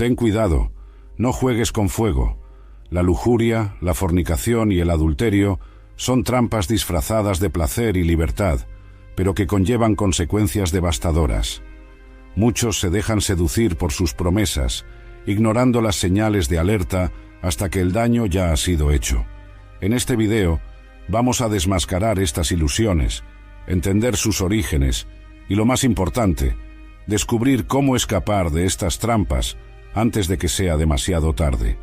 Ten cuidado, no juegues con fuego. La lujuria, la fornicación y el adulterio son trampas disfrazadas de placer y libertad, pero que conllevan consecuencias devastadoras. Muchos se dejan seducir por sus promesas, ignorando las señales de alerta hasta que el daño ya ha sido hecho. En este video vamos a desmascarar estas ilusiones, entender sus orígenes y, lo más importante, descubrir cómo escapar de estas trampas antes de que sea demasiado tarde.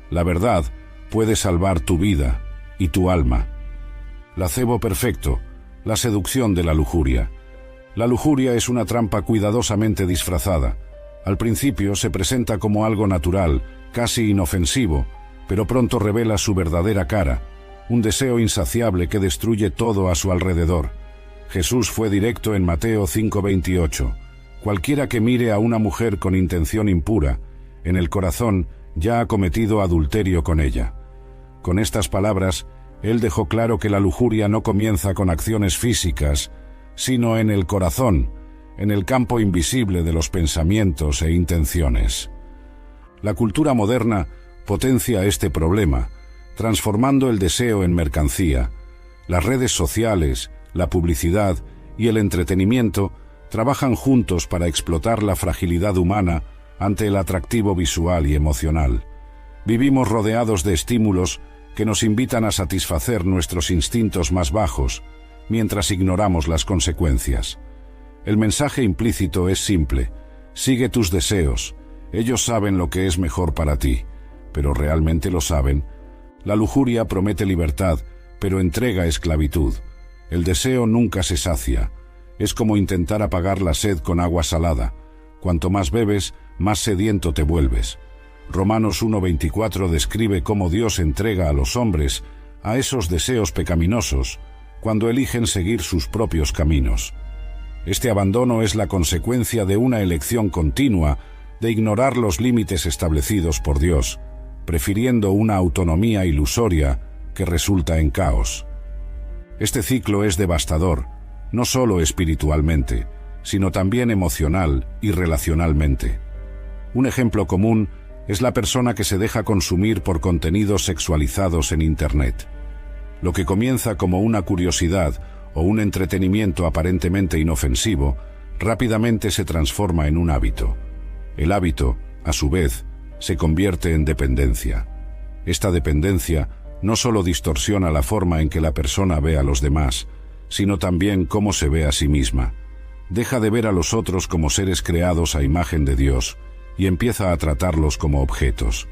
La verdad puede salvar tu vida y tu alma. Placebo perfecto, la seducción de la lujuria. La lujuria es una trampa cuidadosamente disfrazada. Al principio se presenta como algo natural, casi inofensivo, pero pronto revela su verdadera cara, un deseo insaciable que destruye todo a su alrededor. Jesús fue directo en Mateo 5:28. Cualquiera que mire a una mujer con intención impura, en el corazón ya ha cometido adulterio con ella. Con estas palabras, él dejó claro que la lujuria no comienza con acciones físicas, sino en el corazón, en el campo invisible de los pensamientos e intenciones. La cultura moderna potencia este problema, transformando el deseo en mercancía. Las redes sociales, la publicidad y el entretenimiento trabajan juntos para explotar la fragilidad humana ante el atractivo visual y emocional. Vivimos rodeados de estímulos que nos invitan a satisfacer nuestros instintos más bajos, mientras ignoramos las consecuencias. El mensaje implícito es simple: sigue tus deseos, ellos saben lo que es mejor para ti, pero ¿realmente lo saben? La lujuria promete libertad, pero entrega esclavitud. El deseo nunca se sacia. Es como intentar apagar la sed con agua salada. Cuanto más bebes, más sediento te vuelves. Romanos 1:24 describe cómo Dios entrega a los hombres a esos deseos pecaminosos cuando eligen seguir sus propios caminos. Este abandono es la consecuencia de una elección continua de ignorar los límites establecidos por Dios, prefiriendo una autonomía ilusoria que resulta en caos. Este ciclo es devastador, no solo espiritualmente, sino también emocional y relacionalmente. Un ejemplo común es la persona que se deja consumir por contenidos sexualizados en Internet. Lo que comienza como una curiosidad o un entretenimiento aparentemente inofensivo, rápidamente se transforma en un hábito. El hábito, a su vez, se convierte en dependencia. Esta dependencia no solo distorsiona la forma en que la persona ve a los demás, sino también cómo se ve a sí misma. Deja de ver a los otros como seres creados a imagen de Dios y empieza a tratarlos como objetos.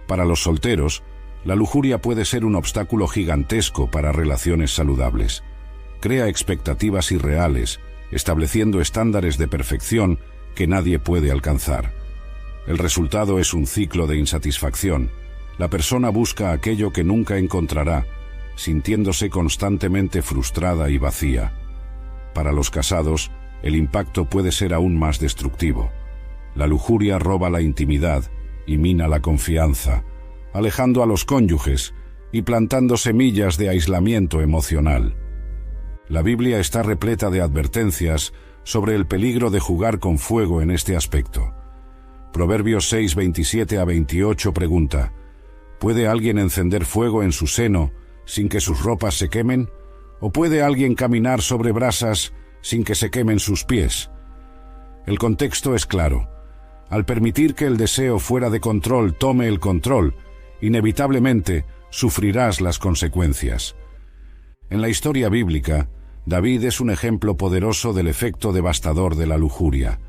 Para los solteros, la lujuria puede ser un obstáculo gigantesco para relaciones saludables. Crea expectativas irreales, estableciendo estándares de perfección que nadie puede alcanzar. El resultado es un ciclo de insatisfacción. La persona busca aquello que nunca encontrará, sintiéndose constantemente frustrada y vacía. Para los casados, el impacto puede ser aún más destructivo. La lujuria roba la intimidad y mina la confianza, alejando a los cónyuges y plantando semillas de aislamiento emocional. La Biblia está repleta de advertencias sobre el peligro de jugar con fuego en este aspecto. Proverbios 6:27-28 pregunta: ¿puede alguien encender fuego en su seno sin que sus ropas se quemen? ¿O puede alguien caminar sobre brasas sin que se quemen sus pies? El contexto es claro. Al permitir que el deseo fuera de control tome el control, inevitablemente sufrirás las consecuencias. En la historia bíblica, David es un ejemplo poderoso del efecto devastador de la lujuria.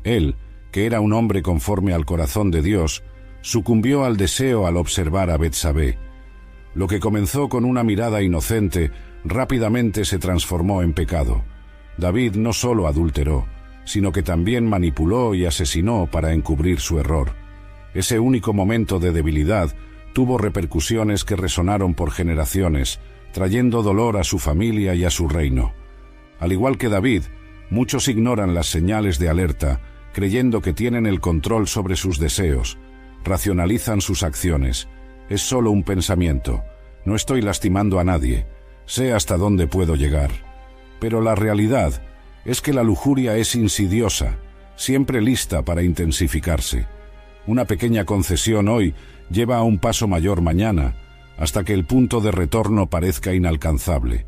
Él, que era un hombre conforme al corazón de Dios, sucumbió al deseo al observar a Betsabé. Lo que comenzó con una mirada inocente, rápidamente se transformó en pecado. David no solo adulteró, sino que también manipuló y asesinó para encubrir su error. Ese único momento de debilidad tuvo repercusiones que resonaron por generaciones, trayendo dolor a su familia y a su reino. Al igual que David, muchos ignoran las señales de alerta, creyendo que tienen el control sobre sus deseos. Racionalizan sus acciones. Es solo un pensamiento. No estoy lastimando a nadie. Sé hasta dónde puedo llegar. Pero la realidad es que la lujuria es insidiosa, siempre lista para intensificarse. Una pequeña concesión hoy lleva a un paso mayor mañana, hasta que el punto de retorno parezca inalcanzable.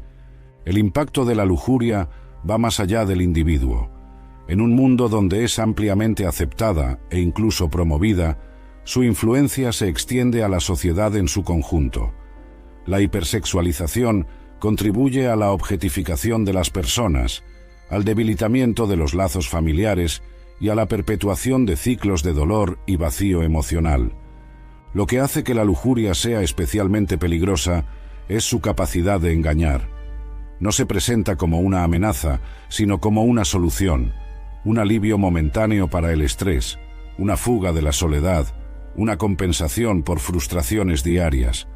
El impacto de la lujuria va más allá del individuo. En un mundo donde es ampliamente aceptada e incluso promovida, su influencia se extiende a la sociedad en su conjunto. La hipersexualización contribuye a la objetificación de las personas, al debilitamiento de los lazos familiares y a la perpetuación de ciclos de dolor y vacío emocional. Lo que hace que la lujuria sea especialmente peligrosa es su capacidad de engañar. No se presenta como una amenaza, sino como una solución, un alivio momentáneo para el estrés, una fuga de la soledad, una compensación por frustraciones diarias.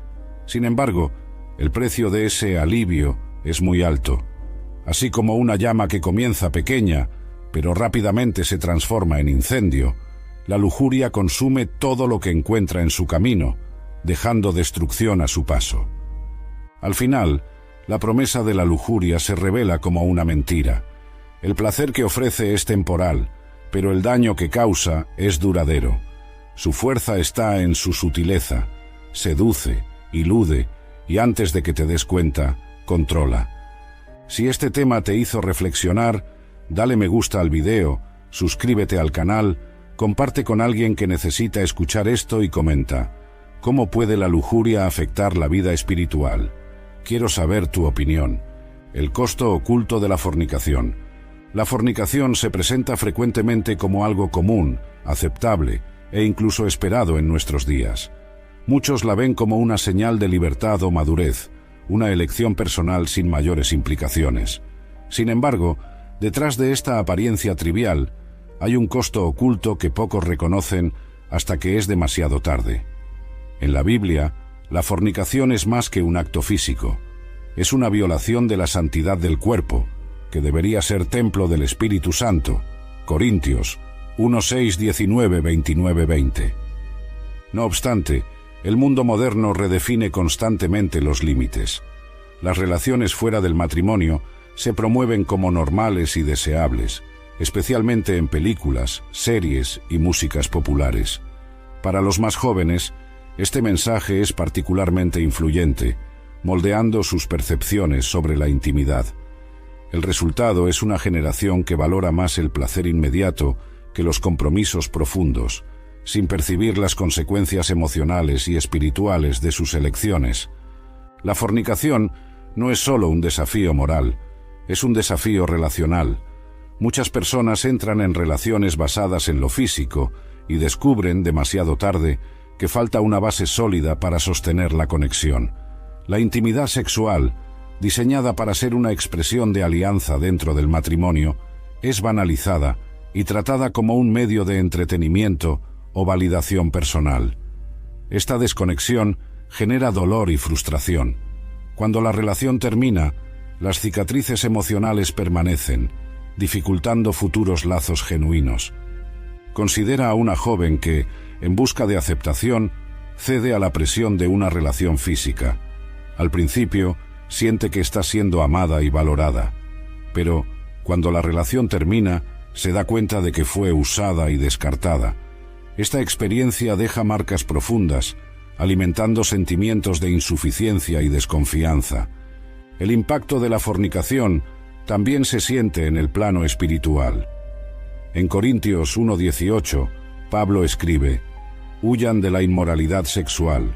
Sin embargo, el precio de ese alivio es muy alto. Así como una llama que comienza pequeña, pero rápidamente se transforma en incendio, la lujuria consume todo lo que encuentra en su camino, dejando destrucción a su paso. Al final, la promesa de la lujuria se revela como una mentira. El placer que ofrece es temporal, pero el daño que causa es duradero. Su fuerza está en su sutileza. Seduce, ilude, y antes de que te des cuenta, controla. Si este tema te hizo reflexionar, dale me gusta al video, suscríbete al canal, comparte con alguien que necesita escuchar esto y comenta: ¿cómo puede la lujuria afectar la vida espiritual? Quiero saber tu opinión. El costo oculto de la fornicación. La fornicación se presenta frecuentemente como algo común, aceptable e incluso esperado en nuestros días. Muchos la ven como una señal de libertad o madurez, una elección personal sin mayores implicaciones. Sin embargo, detrás de esta apariencia trivial, hay un costo oculto que pocos reconocen hasta que es demasiado tarde. En la Biblia, la fornicación es más que un acto físico. Es una violación de la santidad del cuerpo, que debería ser templo del Espíritu Santo. Corintios 1:6, 19, 29, 20. No obstante, el mundo moderno redefine constantemente los límites. Las relaciones fuera del matrimonio se promueven como normales y deseables, especialmente en películas, series y músicas populares. Para los más jóvenes, este mensaje es particularmente influyente, moldeando sus percepciones sobre la intimidad. El resultado es una generación que valora más el placer inmediato que los compromisos profundos, sin percibir las consecuencias emocionales y espirituales de sus elecciones. La fornicación no es solo un desafío moral, es un desafío relacional. Muchas personas entran en relaciones basadas en lo físico y descubren, demasiado tarde, que falta una base sólida para sostener la conexión. La intimidad sexual, diseñada para ser una expresión de alianza dentro del matrimonio, es banalizada y tratada como un medio de entretenimiento o validación personal. Esta desconexión genera dolor y frustración. Cuando la relación termina, las cicatrices emocionales permanecen, dificultando futuros lazos genuinos. Considera a una joven que, en busca de aceptación, cede a la presión de una relación física. Al principio, siente que está siendo amada y valorada, pero cuando la relación termina, se da cuenta de que fue usada y descartada. Esta experiencia deja marcas profundas, alimentando sentimientos de insuficiencia y desconfianza. El impacto de la fornicación también se siente en el plano espiritual. En Corintios 1:18, Pablo escribe: «Huyan de la inmoralidad sexual.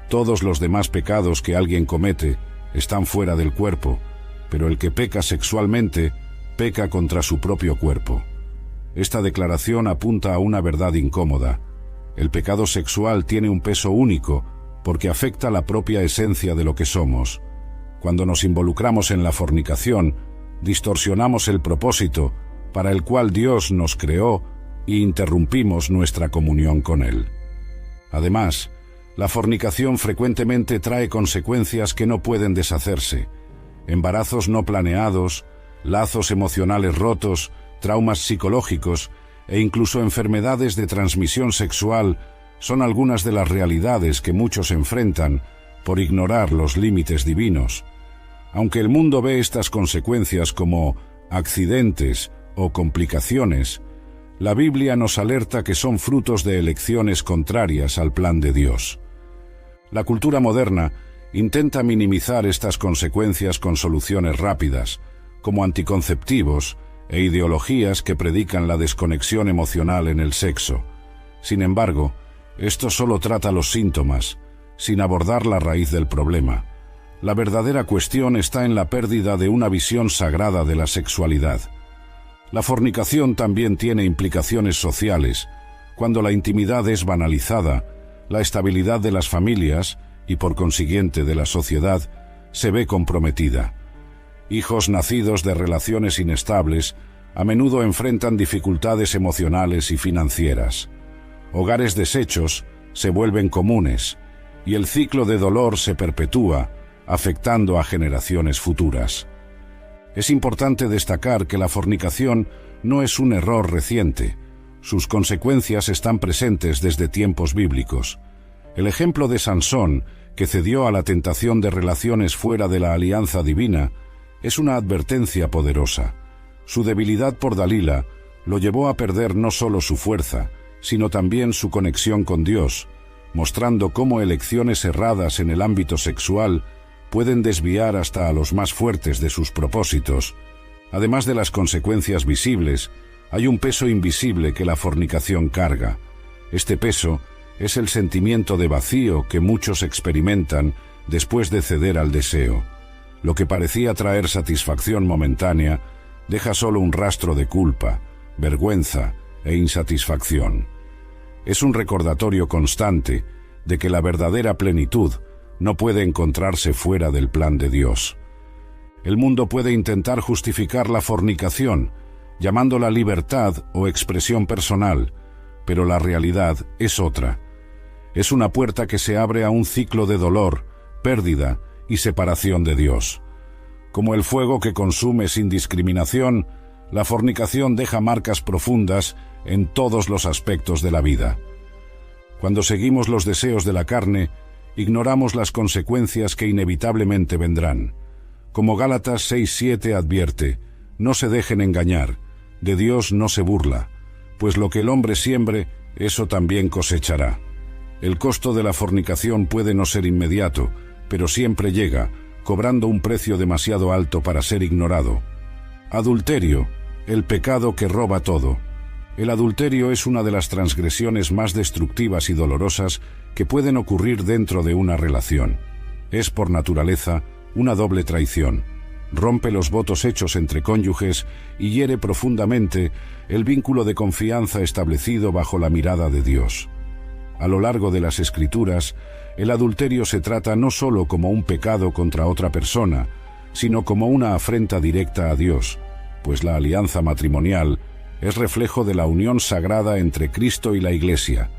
Todos los demás pecados que alguien comete están fuera del cuerpo, pero el que peca sexualmente, peca contra su propio cuerpo». Esta declaración apunta a una verdad incómoda. El pecado sexual tiene un peso único porque afecta la propia esencia de lo que somos. Cuando nos involucramos en la fornicación, distorsionamos el propósito para el cual Dios nos creó e interrumpimos nuestra comunión con Él. Además, la fornicación frecuentemente trae consecuencias que no pueden deshacerse: embarazos no planeados, lazos emocionales rotos, traumas psicológicos e incluso enfermedades de transmisión sexual son algunas de las realidades que muchos enfrentan por ignorar los límites divinos. Aunque el mundo ve estas consecuencias como accidentes o complicaciones, La Biblia nos alerta que son frutos de elecciones contrarias al plan de Dios. La cultura moderna intenta minimizar estas consecuencias con soluciones rápidas, como anticonceptivos e ideologías que predican la desconexión emocional en el sexo. Sin embargo, esto solo trata los síntomas, sin abordar la raíz del problema. La verdadera cuestión está en la pérdida de una visión sagrada de la sexualidad. La fornicación también tiene implicaciones sociales. Cuando la intimidad es banalizada, la estabilidad de las familias, y por consiguiente de la sociedad, se ve comprometida. Hijos nacidos de relaciones inestables a menudo enfrentan dificultades emocionales y financieras. Hogares deshechos se vuelven comunes, y el ciclo de dolor se perpetúa, afectando a generaciones futuras. Es importante destacar que la fornicación no es un error reciente. Sus consecuencias están presentes desde tiempos bíblicos. El ejemplo de Sansón, que cedió a la tentación de relaciones fuera de la alianza divina, es una advertencia poderosa. Su debilidad por Dalila lo llevó a perder no solo su fuerza, sino también su conexión con Dios, mostrando cómo elecciones erradas en el ámbito sexual pueden desviar hasta a los más fuertes de sus propósitos. Además de las consecuencias visibles, hay un peso invisible que la fornicación carga. Este peso es el sentimiento de vacío que muchos experimentan después de ceder al deseo. Lo que parecía traer satisfacción momentánea deja solo un rastro de culpa, vergüenza e insatisfacción. Es un recordatorio constante de que la verdadera plenitud no puede encontrarse fuera del plan de Dios. El mundo puede intentar justificar la fornicación, llamándola libertad o expresión personal, pero la realidad es otra. Es una puerta que se abre a un ciclo de dolor, pérdida y separación de Dios. Como el fuego que consume sin discriminación, la fornicación deja marcas profundas en todos los aspectos de la vida. Cuando seguimos los deseos de la carne, ignoramos las consecuencias que inevitablemente vendrán. Como Gálatas 6:7 advierte, no se dejen engañar, de Dios no se burla, pues lo que el hombre siembre, eso también cosechará. El costo de la fornicación puede no ser inmediato, pero siempre llega, cobrando un precio demasiado alto para ser ignorado. Adulterio, el pecado que roba todo. El adulterio es una de las transgresiones más destructivas y dolorosas que pueden ocurrir dentro de una relación. Es por naturaleza una doble traición. Rompe los votos hechos entre cónyuges y hiere profundamente el vínculo de confianza establecido bajo la mirada de Dios. A lo largo de las Escrituras, el adulterio se trata no solo como un pecado contra otra persona, sino como una afrenta directa a Dios, pues la alianza matrimonial es reflejo de la unión sagrada entre Cristo y la Iglesia.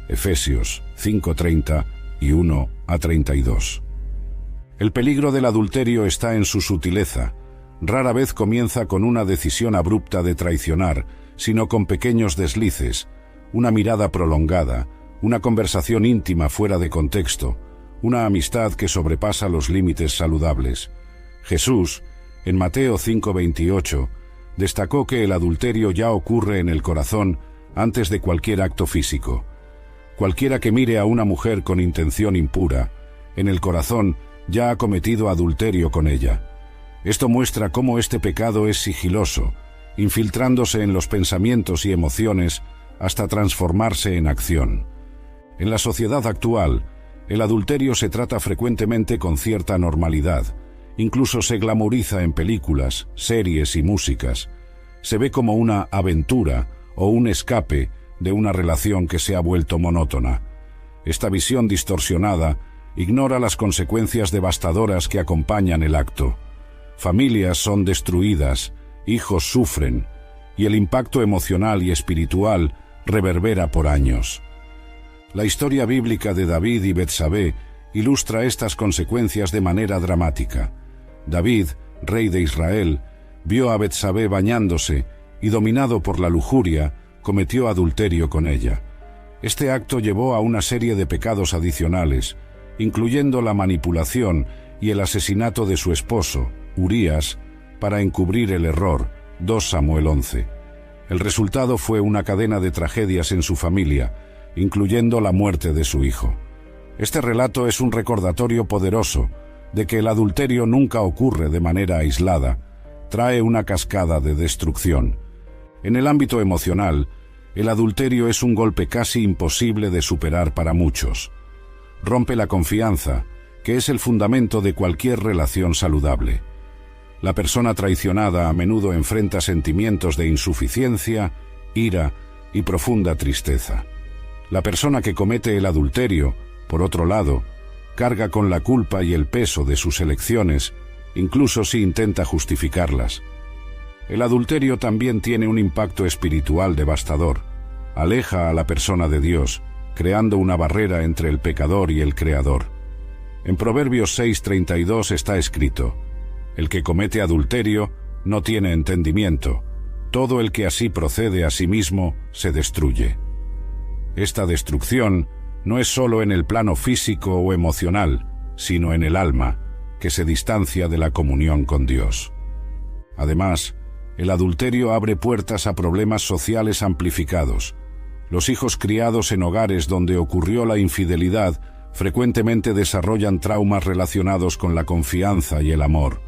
Efesios 5:30 y 1:32. El peligro del adulterio está en su sutileza. Rara vez comienza con una decisión abrupta de traicionar, sino con pequeños deslices, una mirada prolongada, una conversación íntima fuera de contexto, una amistad que sobrepasa los límites saludables. Jesús, en Mateo 5:28, destacó que el adulterio ya ocurre en el corazón antes de cualquier acto físico. Cualquiera que mire a una mujer con intención impura, en el corazón ya ha cometido adulterio con ella. Esto muestra cómo este pecado es sigiloso, infiltrándose en los pensamientos y emociones hasta transformarse en acción. En la sociedad actual, el adulterio se trata frecuentemente con cierta normalidad. Incluso se glamoriza en películas, series y músicas. Se ve como una aventura o un escape de una relación que se ha vuelto monótona. Esta visión distorsionada ignora las consecuencias devastadoras que acompañan el acto. Familias son destruidas, hijos sufren, y el impacto emocional y espiritual reverbera por años. La historia bíblica de David y Betsabé ilustra estas consecuencias de manera dramática. David, rey de Israel, vio a Betsabé bañándose y, dominado por la lujuria, cometió adulterio con ella. Este acto llevó a una serie de pecados adicionales, incluyendo la manipulación y el asesinato de su esposo, Urías, para encubrir el error. 2 Samuel 11. El resultado fue una cadena de tragedias en su familia, incluyendo la muerte de su hijo. Este relato es un recordatorio poderoso de que el adulterio nunca ocurre de manera aislada, trae una cascada de destrucción. En el ámbito emocional, el adulterio es un golpe casi imposible de superar para muchos. Rompe la confianza, que es el fundamento de cualquier relación saludable. La persona traicionada a menudo enfrenta sentimientos de insuficiencia, ira y profunda tristeza. La persona que comete el adulterio, por otro lado, carga con la culpa y el peso de sus elecciones, incluso si intenta justificarlas. El adulterio también tiene un impacto espiritual devastador. Aleja a la persona de Dios, creando una barrera entre el pecador y el Creador. En Proverbios 6:32 está escrito: el que comete adulterio no tiene entendimiento. Todo el que así procede a sí mismo se destruye. Esta destrucción no es solo en el plano físico o emocional, sino en el alma, que se distancia de la comunión con Dios. Además, el adulterio abre puertas a problemas sociales amplificados. Los hijos criados en hogares donde ocurrió la infidelidad frecuentemente desarrollan traumas relacionados con la confianza y el amor.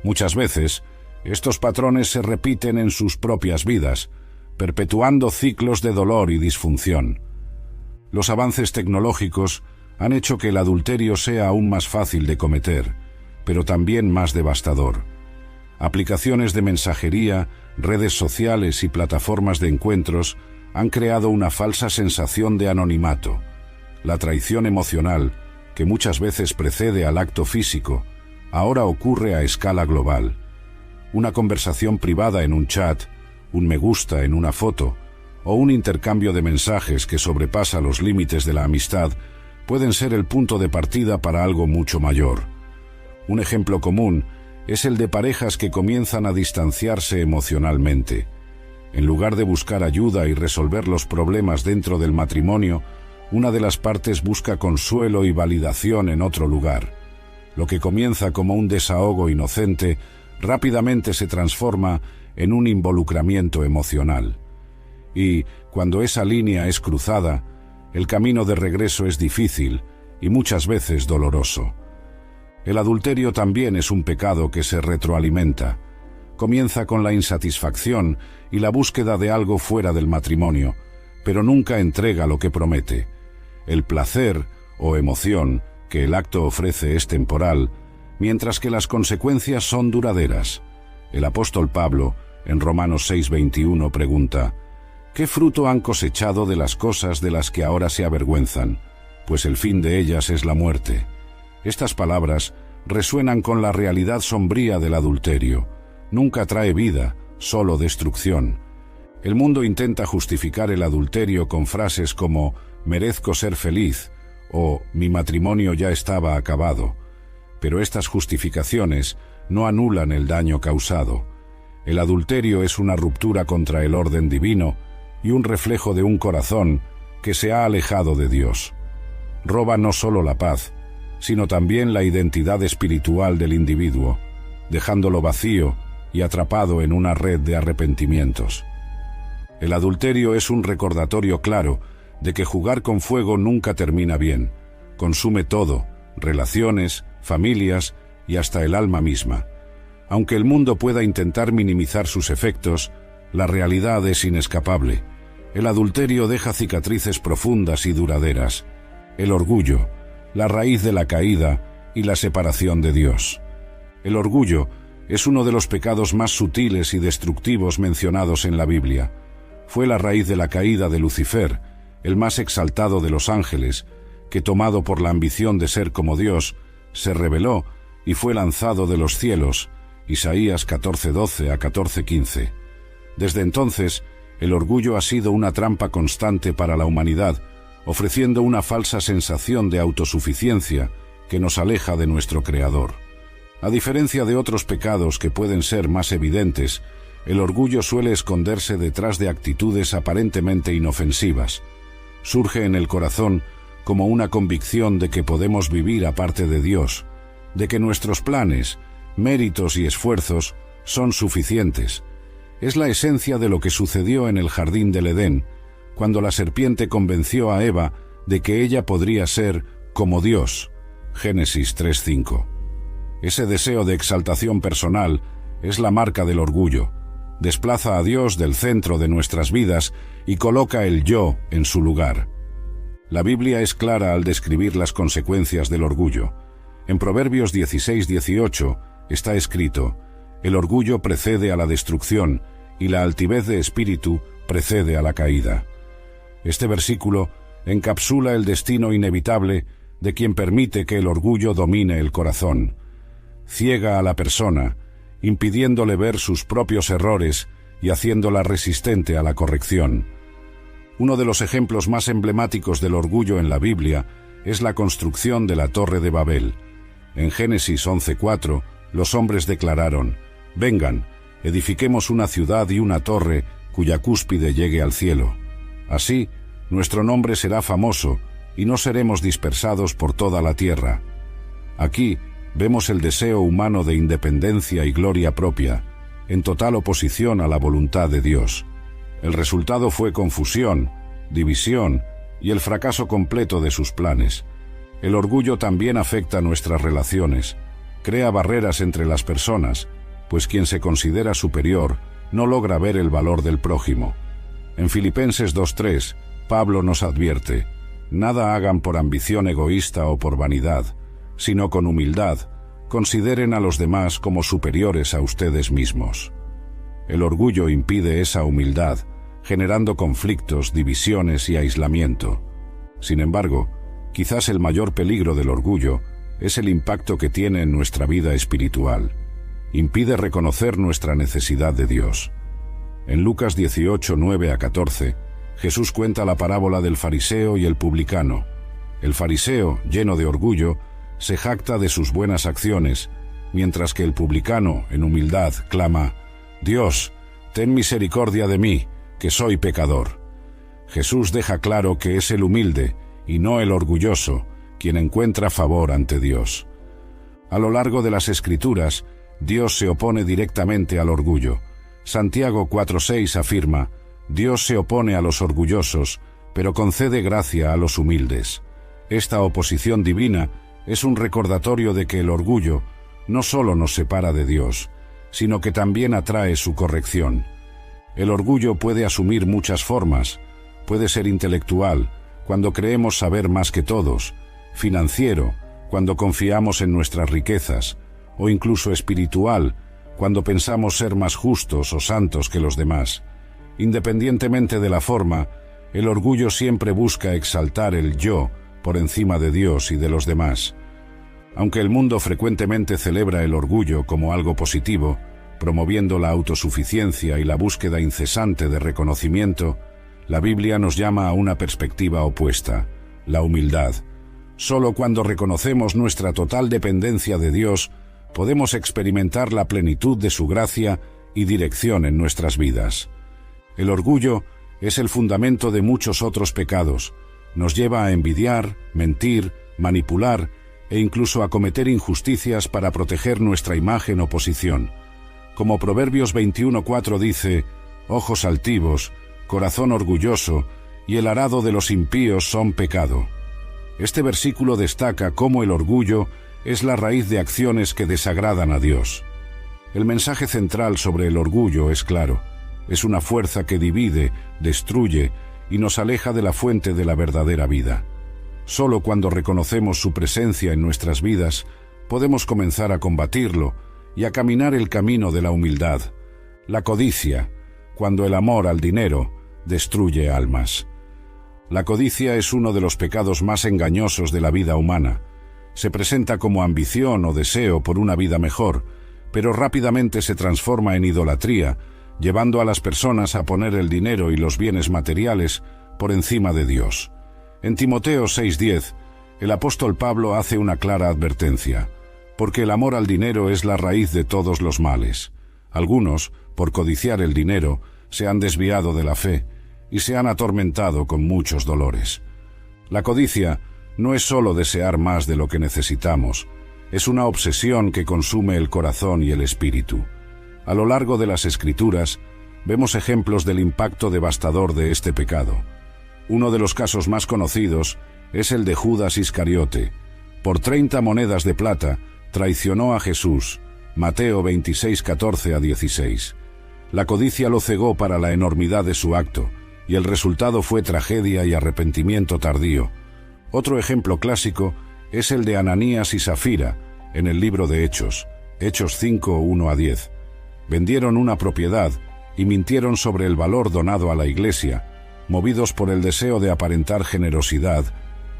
Muchas veces, estos patrones se repiten en sus propias vidas, perpetuando ciclos de dolor y disfunción. Los avances tecnológicos han hecho que el adulterio sea aún más fácil de cometer, pero también más devastador. Aplicaciones de mensajería, redes sociales y plataformas de encuentros han creado una falsa sensación de anonimato. La traición emocional, que muchas veces precede al acto físico, ahora ocurre a escala global. Una conversación privada en un chat, un me gusta en una foto, o un intercambio de mensajes que sobrepasa los límites de la amistad pueden ser el punto de partida para algo mucho mayor. Un ejemplo común es el de parejas que comienzan a distanciarse emocionalmente. En lugar de buscar ayuda y resolver los problemas dentro del matrimonio, una de las partes busca consuelo y validación en otro lugar. Lo que comienza como un desahogo inocente rápidamente se transforma en un involucramiento emocional. Y, cuando esa línea es cruzada, el camino de regreso es difícil y muchas veces doloroso. El adulterio también es un pecado que se retroalimenta. Comienza con la insatisfacción y la búsqueda de algo fuera del matrimonio, pero nunca entrega lo que promete. El placer o emoción que el acto ofrece es temporal, mientras que las consecuencias son duraderas. El apóstol Pablo, en Romanos 6:21, pregunta: ¿qué fruto han cosechado de las cosas de las que ahora se avergüenzan? Pues el fin de ellas es la muerte. Estas palabras resuenan con la realidad sombría del adulterio. Nunca trae vida, solo destrucción. El mundo intenta justificar el adulterio con frases como «merezco ser feliz» o «mi matrimonio ya estaba acabado». Pero estas justificaciones no anulan el daño causado. El adulterio es una ruptura contra el orden divino y un reflejo de un corazón que se ha alejado de Dios. Roba no solo la paz, sino también la identidad espiritual del individuo, dejándolo vacío y atrapado en una red de arrepentimientos. El adulterio es un recordatorio claro de que jugar con fuego nunca termina bien. Consume todo, relaciones, familias y hasta el alma misma. Aunque el mundo pueda intentar minimizar sus efectos, la realidad es inescapable. El adulterio deja cicatrices profundas y duraderas. El orgullo, la raíz de la caída y la separación de Dios. El orgullo es uno de los pecados más sutiles y destructivos mencionados en la Biblia. Fue la raíz de la caída de Lucifer, el más exaltado de los ángeles, que tomado por la ambición de ser como Dios, se rebeló y fue lanzado de los cielos. Isaías 14:12 a 14:15. Desde entonces, el orgullo ha sido una trampa constante para la humanidad, ofreciendo una falsa sensación de autosuficiencia que nos aleja de nuestro Creador. A diferencia de otros pecados que pueden ser más evidentes, el orgullo suele esconderse detrás de actitudes aparentemente inofensivas. Surge en el corazón como una convicción de que podemos vivir aparte de Dios, de que nuestros planes, méritos y esfuerzos son suficientes. Es la esencia de lo que sucedió en el jardín del Edén, cuando la serpiente convenció a Eva de que ella podría ser como Dios. Génesis 3:5. Ese deseo de exaltación personal es la marca del orgullo. Desplaza a Dios del centro de nuestras vidas y coloca el yo en su lugar. La Biblia es clara al describir las consecuencias del orgullo. En Proverbios 16:18 está escrito: el orgullo precede a la destrucción y la altivez de espíritu precede a la caída. Este versículo encapsula el destino inevitable de quien permite que el orgullo domine el corazón. Ciega a la persona, impidiéndole ver sus propios errores y haciéndola resistente a la corrección. Uno de los ejemplos más emblemáticos del orgullo en la Biblia es la construcción de la Torre de Babel. En Génesis 11:4, los hombres declararon: «Vengan, edifiquemos una ciudad y una torre cuya cúspide llegue al cielo. Así, nuestro nombre será famoso y no seremos dispersados por toda la tierra». Aquí vemos el deseo humano de independencia y gloria propia, en total oposición a la voluntad de Dios. El resultado fue confusión, división y el fracaso completo de sus planes. El orgullo también afecta nuestras relaciones, crea barreras entre las personas, pues quien se considera superior no logra ver el valor del prójimo. En Filipenses 2:3, Pablo nos advierte: «Nada hagan por ambición egoísta o por vanidad, sino con humildad, consideren a los demás como superiores a ustedes mismos». El orgullo impide esa humildad, generando conflictos, divisiones y aislamiento. Sin embargo, quizás el mayor peligro del orgullo es el impacto que tiene en nuestra vida espiritual. Impide reconocer nuestra necesidad de Dios. En Lucas 18:9-14, Jesús cuenta la parábola del fariseo y el publicano. El fariseo, lleno de orgullo, se jacta de sus buenas acciones, mientras que el publicano, en humildad, clama: «Dios, ten misericordia de mí, que soy pecador». Jesús deja claro que es el humilde, y no el orgulloso, quien encuentra favor ante Dios. A lo largo de las Escrituras, Dios se opone directamente al orgullo. Santiago 4:6 afirma: «Dios se opone a los orgullosos, pero concede gracia a los humildes». Esta oposición divina es un recordatorio de que el orgullo no solo nos separa de Dios, sino que también atrae su corrección. El orgullo puede asumir muchas formas. Puede ser intelectual, cuando creemos saber más que todos; financiero, cuando confiamos en nuestras riquezas; o incluso espiritual, cuando pensamos ser más justos o santos que los demás. Independientemente de la forma, el orgullo siempre busca exaltar el yo por encima de Dios y de los demás. Aunque el mundo frecuentemente celebra el orgullo como algo positivo, promoviendo la autosuficiencia y la búsqueda incesante de reconocimiento, la Biblia nos llama a una perspectiva opuesta: la humildad. Solo cuando reconocemos nuestra total dependencia de Dios, podemos experimentar la plenitud de su gracia y dirección en nuestras vidas. El orgullo es el fundamento de muchos otros pecados. Nos lleva a envidiar, mentir, manipular e incluso a cometer injusticias para proteger nuestra imagen o posición. Como Proverbios 21:4 dice: «Ojos altivos, corazón orgulloso y el arado de los impíos son pecado». Este versículo destaca cómo el orgullo es la raíz de acciones que desagradan a Dios. El mensaje central sobre el orgullo es claro: es una fuerza que divide, destruye y nos aleja de la fuente de la verdadera vida. Solo cuando reconocemos su presencia en nuestras vidas, podemos comenzar a combatirlo y a caminar el camino de la humildad. La codicia, cuando el amor al dinero destruye almas. La codicia es uno de los pecados más engañosos de la vida humana. Se presenta como ambición o deseo por una vida mejor, pero rápidamente se transforma en idolatría, llevando a las personas a poner el dinero y los bienes materiales por encima de Dios. En Timoteo 6:10, el apóstol Pablo hace una clara advertencia: «Porque el amor al dinero es la raíz de todos los males. Algunos, por codiciar el dinero, se han desviado de la fe y se han atormentado con muchos dolores». La codicia no es solo desear más de lo que necesitamos, es una obsesión que consume el corazón y el espíritu. A lo largo de las Escrituras, vemos ejemplos del impacto devastador de este pecado. Uno de los casos más conocidos es el de Judas Iscariote. Por 30 monedas de plata, traicionó a Jesús. Mateo 26, 14 a 16. La codicia lo cegó para la enormidad de su acto, y el resultado fue tragedia y arrepentimiento tardío. Otro ejemplo clásico es el de Ananías y Safira, en el libro de Hechos, Hechos 5, 1 a 10. Vendieron una propiedad y mintieron sobre el valor donado a la iglesia, movidos por el deseo de aparentar generosidad,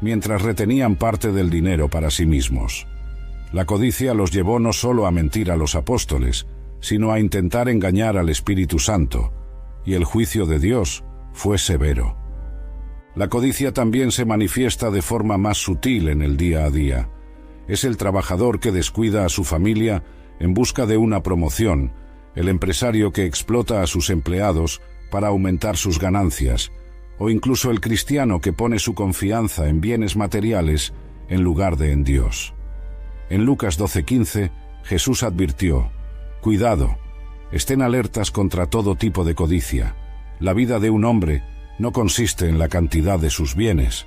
mientras retenían parte del dinero para sí mismos. La codicia los llevó no solo a mentir a los apóstoles, sino a intentar engañar al Espíritu Santo, y el juicio de Dios fue severo. La codicia también se manifiesta de forma más sutil en el día a día. Es el trabajador que descuida a su familia en busca de una promoción, el empresario que explota a sus empleados para aumentar sus ganancias, o incluso el cristiano que pone su confianza en bienes materiales en lugar de en Dios. En Lucas 12:15, Jesús advirtió: «Cuidado, estén alertas contra todo tipo de codicia. La vida de un hombre no consiste en la cantidad de sus bienes».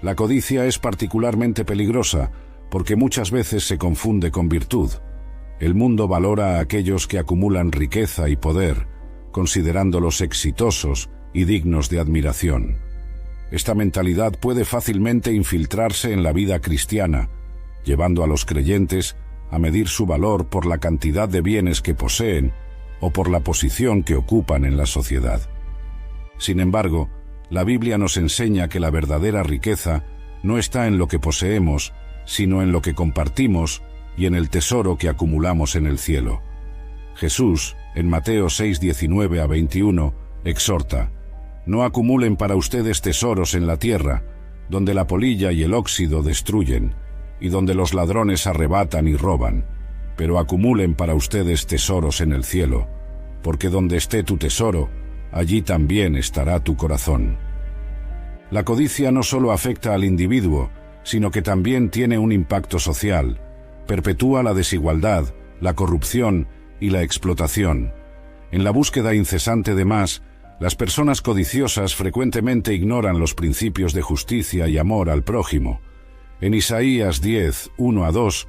La codicia es particularmente peligrosa porque muchas veces se confunde con virtud. El mundo valora a aquellos que acumulan riqueza y poder, considerándolos exitosos y dignos de admiración. Esta mentalidad puede fácilmente infiltrarse en la vida cristiana, llevando a los creyentes a medir su valor por la cantidad de bienes que poseen o por la posición que ocupan en la sociedad. Sin embargo, la Biblia nos enseña que la verdadera riqueza no está en lo que poseemos, sino en lo que compartimos y en el tesoro que acumulamos en el cielo. Jesús, en Mateo 6, 19 a 21, exhorta: «No acumulen para ustedes tesoros en la tierra, donde la polilla y el óxido destruyen, y donde los ladrones arrebatan y roban, pero acumulen para ustedes tesoros en el cielo, porque donde esté tu tesoro, allí también estará tu corazón». La codicia no solo afecta al individuo, sino que también tiene un impacto social. Perpetúa la desigualdad, la corrupción y la explotación. En la búsqueda incesante de más, las personas codiciosas frecuentemente ignoran los principios de justicia y amor al prójimo. En Isaías 10, 1 a 2,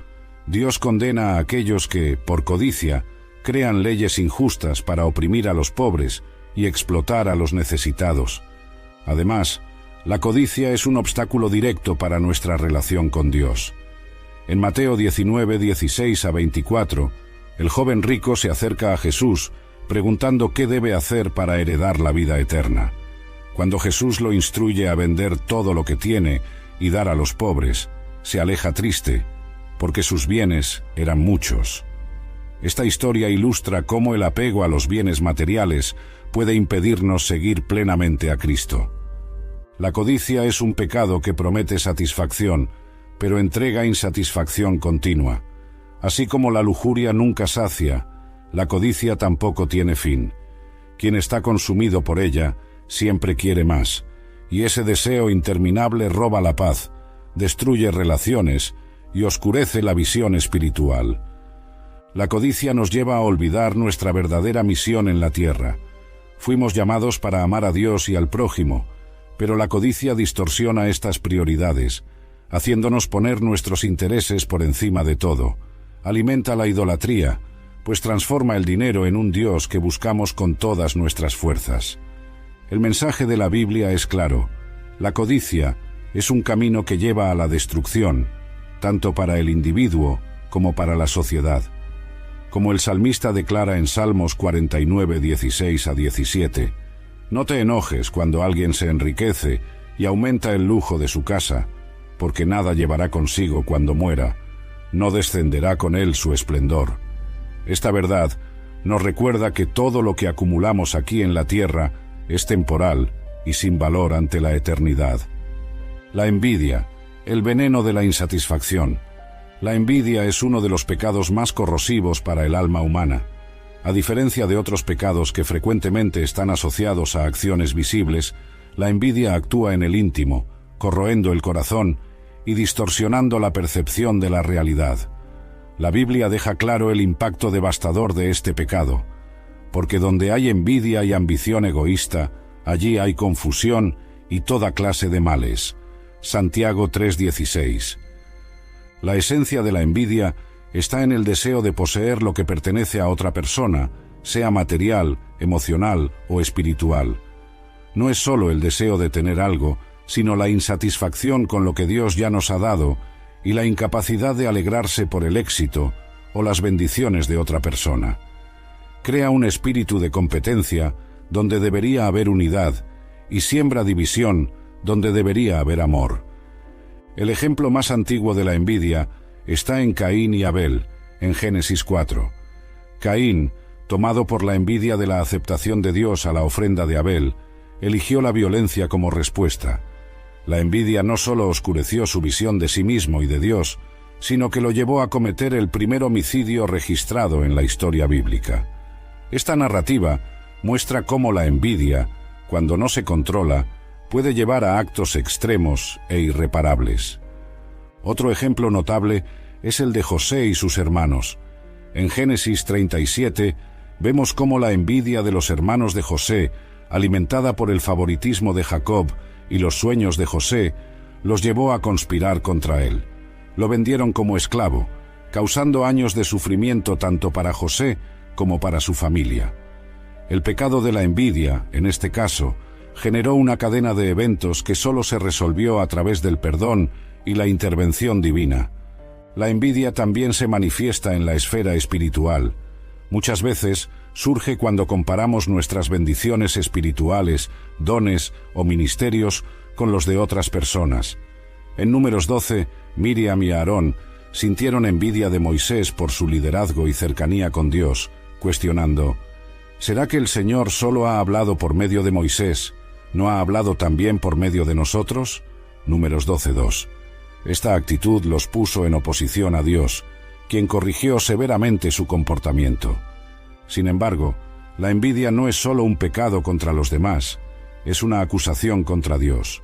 Dios condena a aquellos que, por codicia, crean leyes injustas para oprimir a los pobres y explotar a los necesitados. Además, la codicia es un obstáculo directo para nuestra relación con Dios. En Mateo 19, 16 a 24, el joven rico se acerca a Jesús preguntando qué debe hacer para heredar la vida eterna. Cuando Jesús lo instruye a vender todo lo que tiene y dar a los pobres, se aleja triste, porque sus bienes eran muchos. Esta historia ilustra cómo el apego a los bienes materiales puede impedirnos seguir plenamente a Cristo. La codicia es un pecado que promete satisfacción, pero entrega insatisfacción continua. Así como la lujuria nunca sacia, la codicia tampoco tiene fin. Quien está consumido por ella siempre quiere más, y ese deseo interminable roba la paz, destruye relaciones y oscurece la visión espiritual. La codicia nos lleva a olvidar nuestra verdadera misión en la tierra. Fuimos llamados para amar a Dios y al prójimo, pero la codicia distorsiona estas prioridades, haciéndonos poner nuestros intereses por encima de todo. Alimenta la idolatría, pues transforma el dinero en un Dios que buscamos con todas nuestras fuerzas. El mensaje de la Biblia es claro: la codicia es un camino que lleva a la destrucción, tanto para el individuo como para la sociedad. Como el salmista declara en Salmos 49, 16 a 17, «No te enojes cuando alguien se enriquece y aumenta el lujo de su casa, porque nada llevará consigo cuando muera, no descenderá con él su esplendor». Esta verdad nos recuerda que todo lo que acumulamos aquí en la tierra es temporal y sin valor ante la eternidad. La envidia, el veneno de la insatisfacción. La envidia es uno de los pecados más corrosivos para el alma humana. A diferencia de otros pecados que frecuentemente están asociados a acciones visibles, la envidia actúa en el íntimo, corroendo el corazón y distorsionando la percepción de la realidad. La Biblia deja claro el impacto devastador de este pecado. porque donde hay envidia y ambición egoísta, allí hay confusión y toda clase de males. Santiago 3:16. La esencia de la envidia está en el deseo de poseer lo que pertenece a otra persona, sea material, emocional o espiritual. No es solo el deseo de tener algo, sino la insatisfacción con lo que Dios ya nos ha dado y la incapacidad de alegrarse por el éxito o las bendiciones de otra persona. Crea un espíritu de competencia donde debería haber unidad y siembra división donde debería haber amor. El ejemplo más antiguo de la envidia está en Caín y Abel, en Génesis 4. Caín, tomado por la envidia de la aceptación de Dios a la ofrenda de Abel, eligió la violencia como respuesta. La envidia no solo oscureció su visión de sí mismo y de Dios, sino que lo llevó a cometer el primer homicidio registrado en la historia bíblica. Esta narrativa muestra cómo la envidia, cuando no se controla, puede llevar a actos extremos e irreparables. Otro ejemplo notable es el de José y sus hermanos. En Génesis 37 vemos cómo la envidia de los hermanos de José, alimentada por el favoritismo de Jacob y los sueños de José, los llevó a conspirar contra él. Lo vendieron como esclavo, causando años de sufrimiento tanto para José como para su familia. El pecado de la envidia, en este caso, generó una cadena de eventos que solo se resolvió a través del perdón y la intervención divina. La envidia también se manifiesta en la esfera espiritual. Muchas veces surge cuando comparamos nuestras bendiciones espirituales, dones o ministerios con los de otras personas. En Números 12, Miriam y Aarón sintieron envidia de Moisés por su liderazgo y cercanía con Dios, cuestionando: ¿será que el Señor solo ha hablado por medio de Moisés? ¿No ha hablado también por medio de nosotros? Números 12:2. Esta actitud los puso en oposición a Dios, quien corrigió severamente su comportamiento. Sin embargo, la envidia no es solo un pecado contra los demás, es una acusación contra Dios.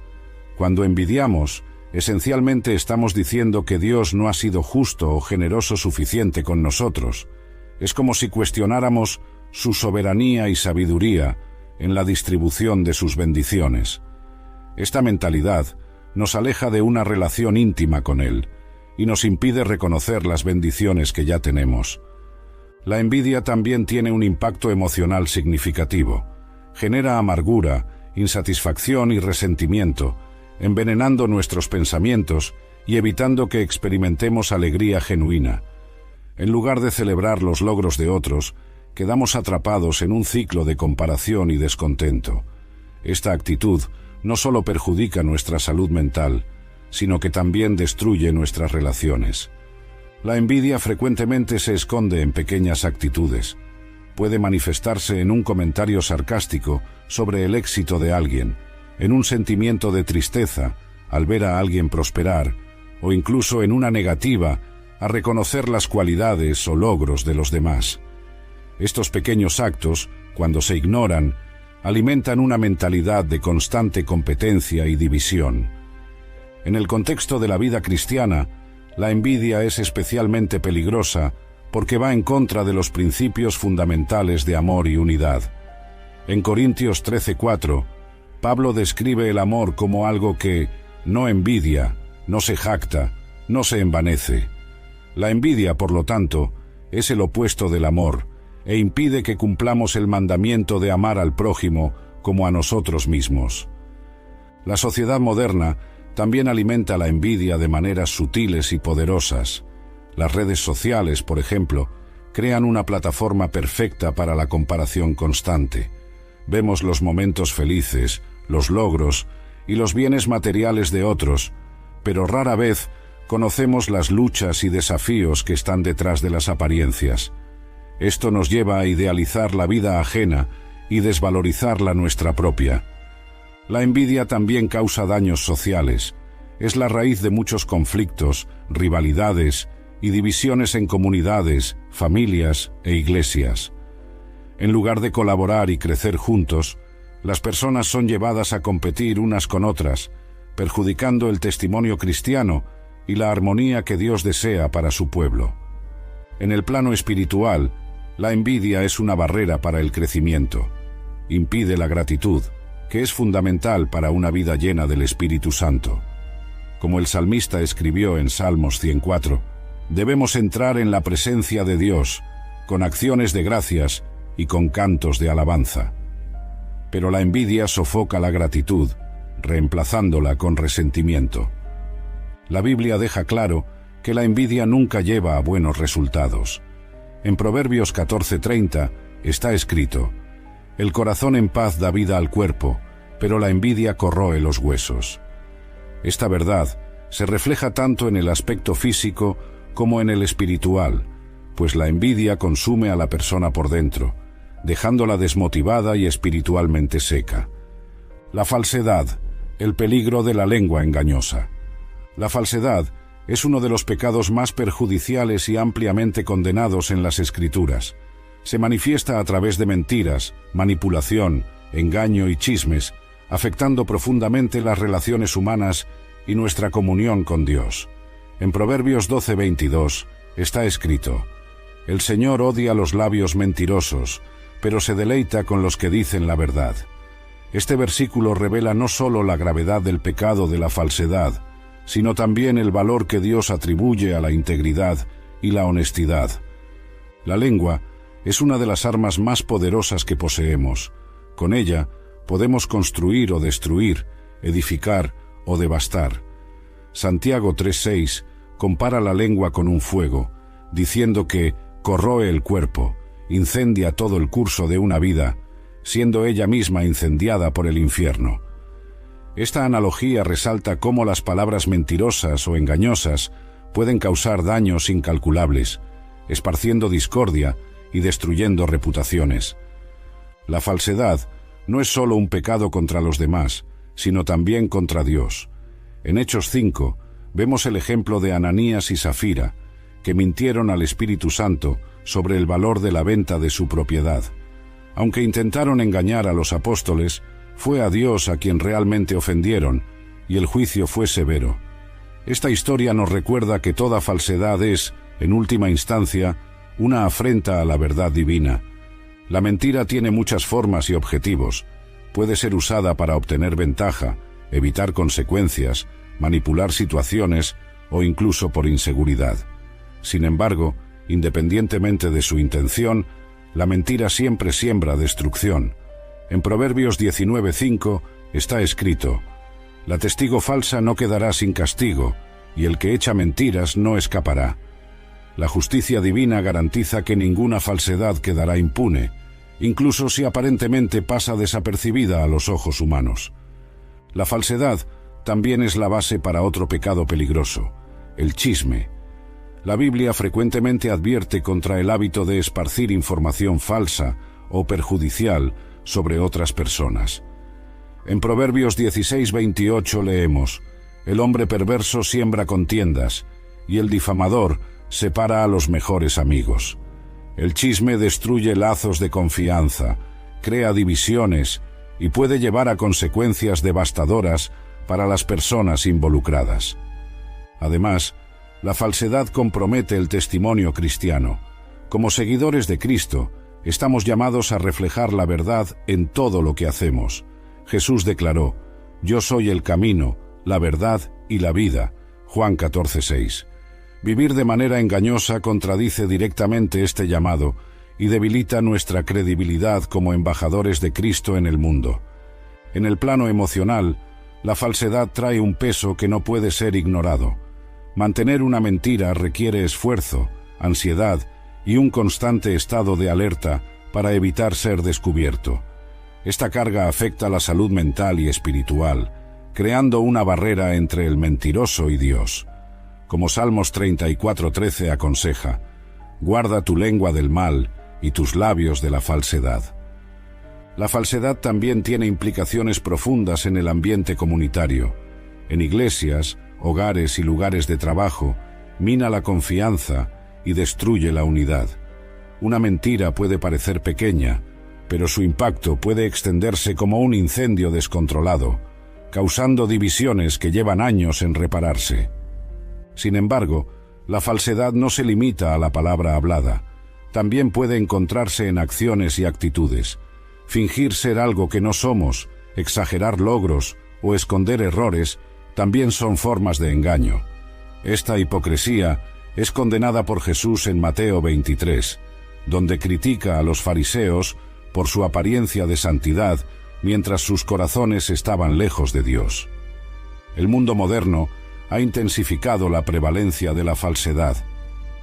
Cuando envidiamos, esencialmente estamos diciendo que Dios no ha sido justo o generoso suficiente con nosotros. Es como si cuestionáramos su soberanía y sabiduría en la distribución de sus bendiciones. Esta mentalidad nos aleja de una relación íntima con Él y nos impide reconocer las bendiciones que ya tenemos. La envidia también tiene un impacto emocional significativo. Genera amargura, insatisfacción y resentimiento, envenenando nuestros pensamientos y evitando que experimentemos alegría genuina. En lugar de celebrar los logros de otros, quedamos atrapados en un ciclo de comparación y descontento. Esta actitud no solo perjudica nuestra salud mental, sino que también destruye nuestras relaciones. La envidia frecuentemente se esconde en pequeñas actitudes. Puede manifestarse en un comentario sarcástico sobre el éxito de alguien, en un sentimiento de tristeza al ver a alguien prosperar, o incluso en una negativa a reconocer las cualidades o logros de los demás. Estos pequeños actos, cuando se ignoran, alimentan una mentalidad de constante competencia y división. En el contexto de la vida cristiana, la envidia es especialmente peligrosa porque va en contra de los principios fundamentales de amor y unidad. En Corintios 13:4, Pablo describe el amor como algo que no envidia, no se jacta, no se envanece. La envidia, por lo tanto, es el opuesto del amor e impide que cumplamos el mandamiento de amar al prójimo como a nosotros mismos. La sociedad moderna también alimenta la envidia de maneras sutiles y poderosas. Las redes sociales, por ejemplo, crean una plataforma perfecta para la comparación constante. Vemos los momentos felices, los logros y los bienes materiales de otros, pero rara vez conocemos las luchas y desafíos que están detrás de las apariencias. Esto nos lleva a idealizar la vida ajena y desvalorizar la nuestra propia. La envidia también causa daños sociales. Es la raíz de muchos conflictos, rivalidades y divisiones en comunidades, familias e iglesias. En lugar de colaborar y crecer juntos, las personas son llevadas a competir unas con otras, perjudicando el testimonio cristiano y la armonía que Dios desea para su pueblo. En el plano espiritual, La envidia es una barrera para el crecimiento. Impide la gratitud, que es fundamental para una vida llena del Espíritu Santo. Como el salmista escribió en Salmos 104, debemos entrar en la presencia de Dios con acciones de gracias y con cantos de alabanza. Pero la envidia sofoca la gratitud, reemplazándola con resentimiento. La Biblia deja claro que la envidia nunca lleva a buenos resultados. En Proverbios 14:30 está escrito: el corazón en paz da vida al cuerpo, pero la envidia corroe los huesos. Esta verdad se refleja tanto en el aspecto físico como en el espiritual, pues la envidia consume a la persona por dentro, dejándola desmotivada y espiritualmente seca. La falsedad, el peligro de la lengua engañosa. La falsedad es uno de los pecados más perjudiciales y ampliamente condenados en las Escrituras. Se manifiesta a través de mentiras, manipulación, engaño y chismes, afectando profundamente las relaciones humanas y nuestra comunión con Dios. En Proverbios 12:22 está escrito: el Señor odia los labios mentirosos, pero se deleita con los que dicen la verdad. Este versículo revela no solo la gravedad del pecado de la falsedad, sino también el valor que Dios atribuye a la integridad y la honestidad. La lengua es una de las armas más poderosas que poseemos. Con ella podemos construir o destruir, edificar o devastar. Santiago 3:6 compara la lengua con un fuego, diciendo que corroe el cuerpo, incendia todo el curso de una vida, siendo ella misma incendiada por el infierno. Esta analogía resalta cómo las palabras mentirosas o engañosas pueden causar daños incalculables, esparciendo discordia y destruyendo reputaciones. La falsedad no es solo un pecado contra los demás, sino también contra Dios. En Hechos 5 vemos el ejemplo de Ananías y Safira, que mintieron al Espíritu Santo sobre el valor de la venta de su propiedad. Aunque intentaron engañar a los apóstoles, fue a Dios a quien realmente ofendieron, y el juicio fue severo. Esta historia nos recuerda que toda falsedad es, en última instancia, una afrenta a la verdad divina. La mentira tiene muchas formas y objetivos. Puede ser usada para obtener ventaja, evitar consecuencias, manipular situaciones o incluso por inseguridad. Sin embargo, independientemente de su intención, la mentira siempre siembra destrucción. En Proverbios 19:5 está escrito: la testigo falsa no quedará sin castigo, y el que echa mentiras no escapará. La justicia divina garantiza que ninguna falsedad quedará impune, incluso si aparentemente pasa desapercibida a los ojos humanos. La falsedad también es la base para otro pecado peligroso, el chisme. La Biblia frecuentemente advierte contra el hábito de esparcir información falsa o perjudicial sobre otras personas. En Proverbios 16:28 leemos: el hombre perverso siembra contiendas, y el difamador separa a los mejores amigos. El chisme destruye lazos de confianza, crea divisiones y puede llevar a consecuencias devastadoras para las personas involucradas. Además, la falsedad compromete el testimonio cristiano. Como seguidores de Cristo, estamos llamados a reflejar la verdad en todo lo que hacemos. Jesús declaró: yo soy el camino, la verdad y la vida. Juan 14:6. Vivir de manera engañosa contradice directamente este llamado y debilita nuestra credibilidad como embajadores de Cristo en el mundo. En el plano emocional, la falsedad trae un peso que no puede ser ignorado. Mantener una mentira requiere esfuerzo, ansiedad y un constante estado de alerta para evitar ser descubierto. Esta carga afecta la salud mental y espiritual, creando una barrera entre el mentiroso y Dios. Como Salmos 34:13 aconseja: guarda tu lengua del mal y tus labios de la falsedad. La falsedad también tiene implicaciones profundas en el ambiente comunitario. En iglesias, hogares y lugares de trabajo, mina la confianza y destruye la unidad. Una mentira puede parecer pequeña, pero su impacto puede extenderse como un incendio descontrolado, causando divisiones que llevan años en repararse. Sin embargo, la falsedad no se limita a la palabra hablada. también puede encontrarse en acciones y actitudes. Fingir ser algo que no somos, exagerar logros o esconder errores también son formas de engaño. Esta hipocresía es condenada por Jesús en Mateo 23, donde critica a los fariseos por su apariencia de santidad mientras sus corazones estaban lejos de Dios. El mundo moderno ha intensificado la prevalencia de la falsedad.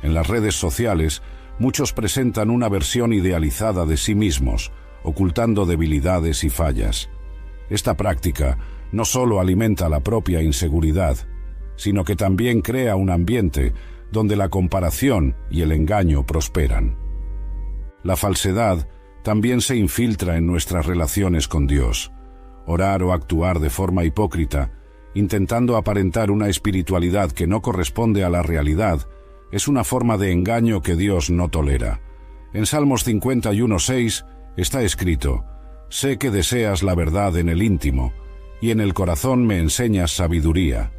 En las redes sociales, muchos presentan una versión idealizada de sí mismos, ocultando debilidades y fallas. Esta práctica no solo alimenta la propia inseguridad, sino que también crea un ambiente donde la comparación y el engaño prosperan. La falsedad también se infiltra en nuestras relaciones con Dios. Orar o actuar de forma hipócrita, intentando aparentar una espiritualidad que no corresponde a la realidad, es una forma de engaño que Dios no tolera. En Salmos 51:6 está escrito: «Sé que deseas la verdad en el íntimo, y en el corazón me enseñas sabiduría».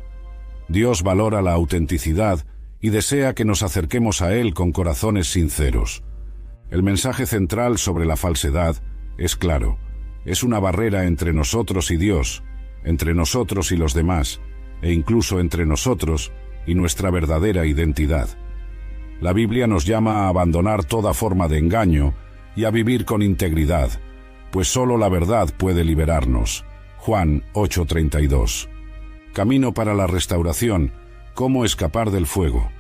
Dios valora la autenticidad y desea que nos acerquemos a Él con corazones sinceros. El mensaje central sobre la falsedad es claro. Es una barrera entre nosotros y Dios, entre nosotros y los demás, e incluso entre nosotros y nuestra verdadera identidad. La Biblia nos llama a abandonar toda forma de engaño y a vivir con integridad, pues solo la verdad puede liberarnos. Juan 8:32. Camino para la restauración. ¿Cómo escapar del fuego?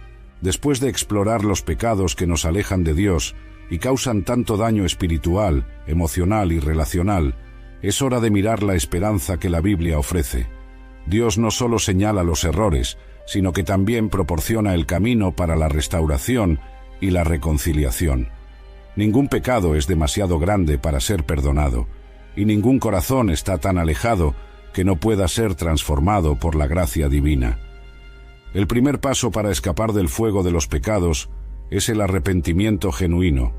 Después de explorar los pecados que nos alejan de Dios y causan tanto daño espiritual, emocional y relacional, es hora de mirar la esperanza que la Biblia ofrece. Dios no solo señala los errores, sino que también proporciona el camino para la restauración y la reconciliación. Ningún pecado es demasiado grande para ser perdonado, y ningún corazón está tan alejado que no pueda ser transformado por la gracia divina. El primer paso para escapar del fuego de los pecados es el arrepentimiento genuino.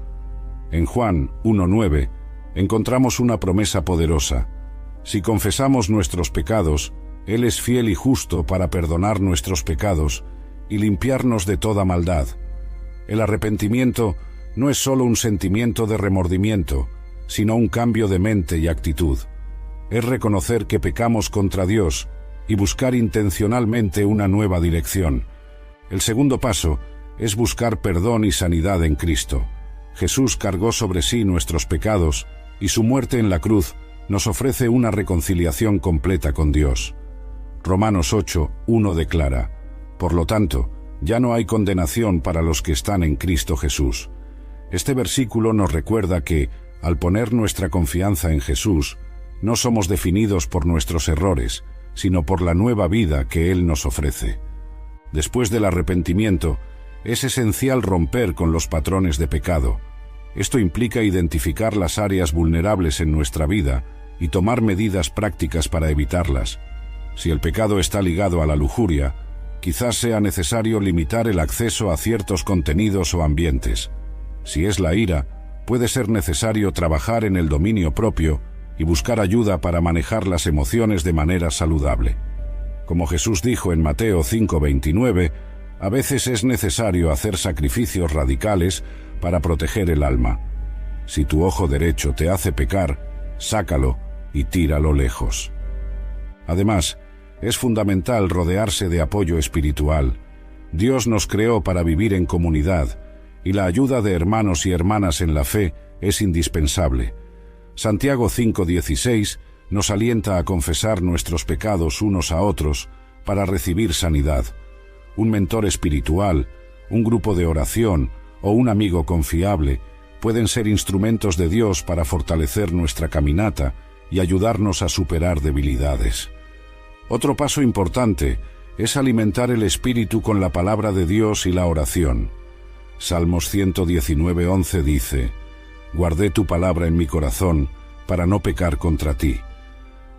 En Juan 1:9 encontramos una promesa poderosa. Si confesamos nuestros pecados, Él es fiel y justo para perdonar nuestros pecados y limpiarnos de toda maldad. El arrepentimiento no es solo un sentimiento de remordimiento, sino un cambio de mente y actitud. Es reconocer que pecamos contra Dios y buscar intencionalmente una nueva dirección. El segundo paso es buscar perdón y sanidad en Cristo. Jesús cargó sobre sí nuestros pecados y su muerte en la cruz nos ofrece una reconciliación completa con Dios. Romanos 8:1 declara: «Por lo tanto, ya no hay condenación para los que están en Cristo Jesús». Este versículo nos recuerda que, al poner nuestra confianza en Jesús, no somos definidos por nuestros errores, sino por la nueva vida que Él nos ofrece. Después del arrepentimiento, es esencial romper con los patrones de pecado. Esto implica identificar las áreas vulnerables en nuestra vida y tomar medidas prácticas para evitarlas. Si el pecado está ligado a la lujuria, quizás sea necesario limitar el acceso a ciertos contenidos o ambientes. Si es la ira, puede ser necesario trabajar en el dominio propio y buscar ayuda para manejar las emociones de manera saludable. Como Jesús dijo en Mateo 5:29, a veces es necesario hacer sacrificios radicales para proteger el alma. Si tu ojo derecho te hace pecar, sácalo y tíralo lejos. Además, es fundamental rodearse de apoyo espiritual. Dios nos creó para vivir en comunidad, y la ayuda de hermanos y hermanas en la fe es indispensable. Santiago 5:16 nos alienta a confesar nuestros pecados unos a otros para recibir sanidad. Un mentor espiritual, un grupo de oración o un amigo confiable pueden ser instrumentos de Dios para fortalecer nuestra caminata y ayudarnos a superar debilidades. Otro paso importante es alimentar el espíritu con la palabra de Dios y la oración. Salmos 119:11 dice: «Guardé tu palabra en mi corazón para no pecar contra ti».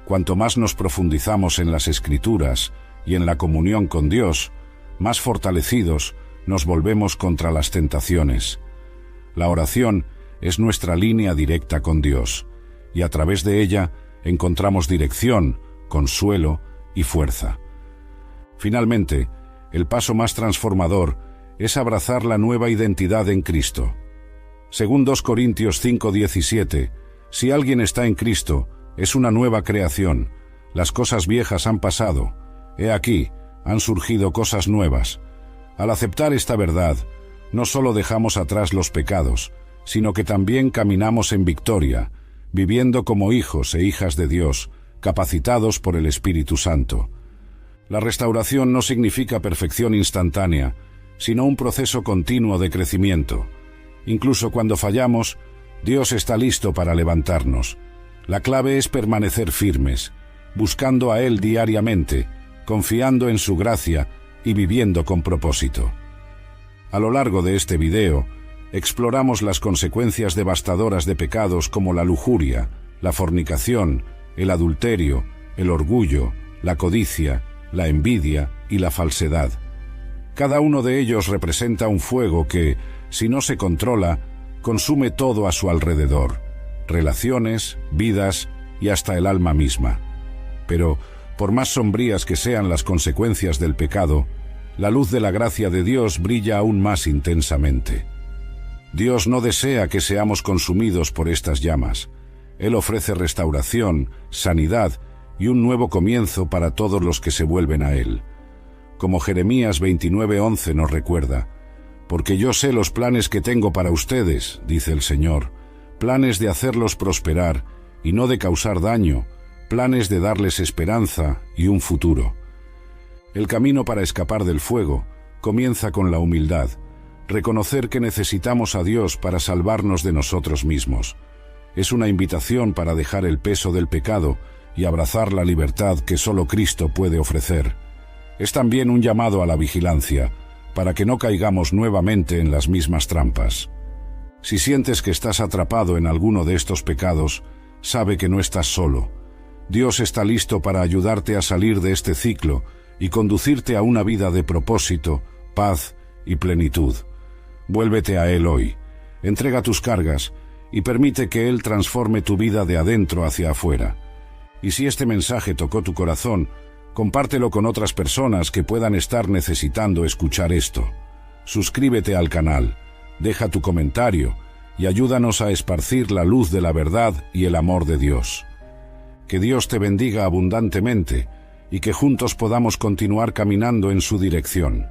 Cuanto más nos profundizamos en las Escrituras y en la comunión con Dios, más fortalecidos nos volvemos contra las tentaciones. La oración es nuestra línea directa con Dios, y a través de ella encontramos dirección, consuelo y fuerza. Finalmente, el paso más transformador es abrazar la nueva identidad en Cristo. Según 2 Corintios 5:17, si alguien está en Cristo, es una nueva creación. Las cosas viejas han pasado. He aquí, han surgido cosas nuevas. Al aceptar esta verdad, no solo dejamos atrás los pecados, sino que también caminamos en victoria, viviendo como hijos e hijas de Dios, capacitados por el Espíritu Santo. La restauración no significa perfección instantánea, sino un proceso continuo de crecimiento. Incluso cuando fallamos, Dios está listo para levantarnos. La clave es permanecer firmes, buscando a Él diariamente, confiando en su gracia y viviendo con propósito. A lo largo de este video, exploramos las consecuencias devastadoras de pecados como la lujuria, la fornicación, el adulterio, el orgullo, la codicia, la envidia y la falsedad. Cada uno de ellos representa un fuego que, si no se controla, consume todo a su alrededor: relaciones, vidas y hasta el alma misma. Pero, por más sombrías que sean las consecuencias del pecado, la luz de la gracia de Dios brilla aún más intensamente. Dios no desea que seamos consumidos por estas llamas. Él ofrece restauración, sanidad y un nuevo comienzo para todos los que se vuelven a Él. Como Jeremías 29:11 nos recuerda: «Porque yo sé los planes que tengo para ustedes», dice el Señor, «planes de hacerlos prosperar y no de causar daño, planes de darles esperanza y un futuro». El camino para escapar del fuego comienza con la humildad, reconocer que necesitamos a Dios para salvarnos de nosotros mismos. Es una invitación para dejar el peso del pecado y abrazar la libertad que solo Cristo puede ofrecer. Es también un llamado a la vigilancia, para que no caigamos nuevamente en las mismas trampas. Si sientes que estás atrapado en alguno de estos pecados, sabe que no estás solo. Dios está listo para ayudarte a salir de este ciclo y conducirte a una vida de propósito, paz y plenitud. Vuélvete a Él hoy, entrega tus cargas y permite que Él transforme tu vida de adentro hacia afuera. Y si este mensaje tocó tu corazón, compártelo con otras personas que puedan estar necesitando escuchar esto. Suscríbete al canal, deja tu comentario y ayúdanos a esparcir la luz de la verdad y el amor de Dios. Que Dios te bendiga abundantemente y que juntos podamos continuar caminando en su dirección.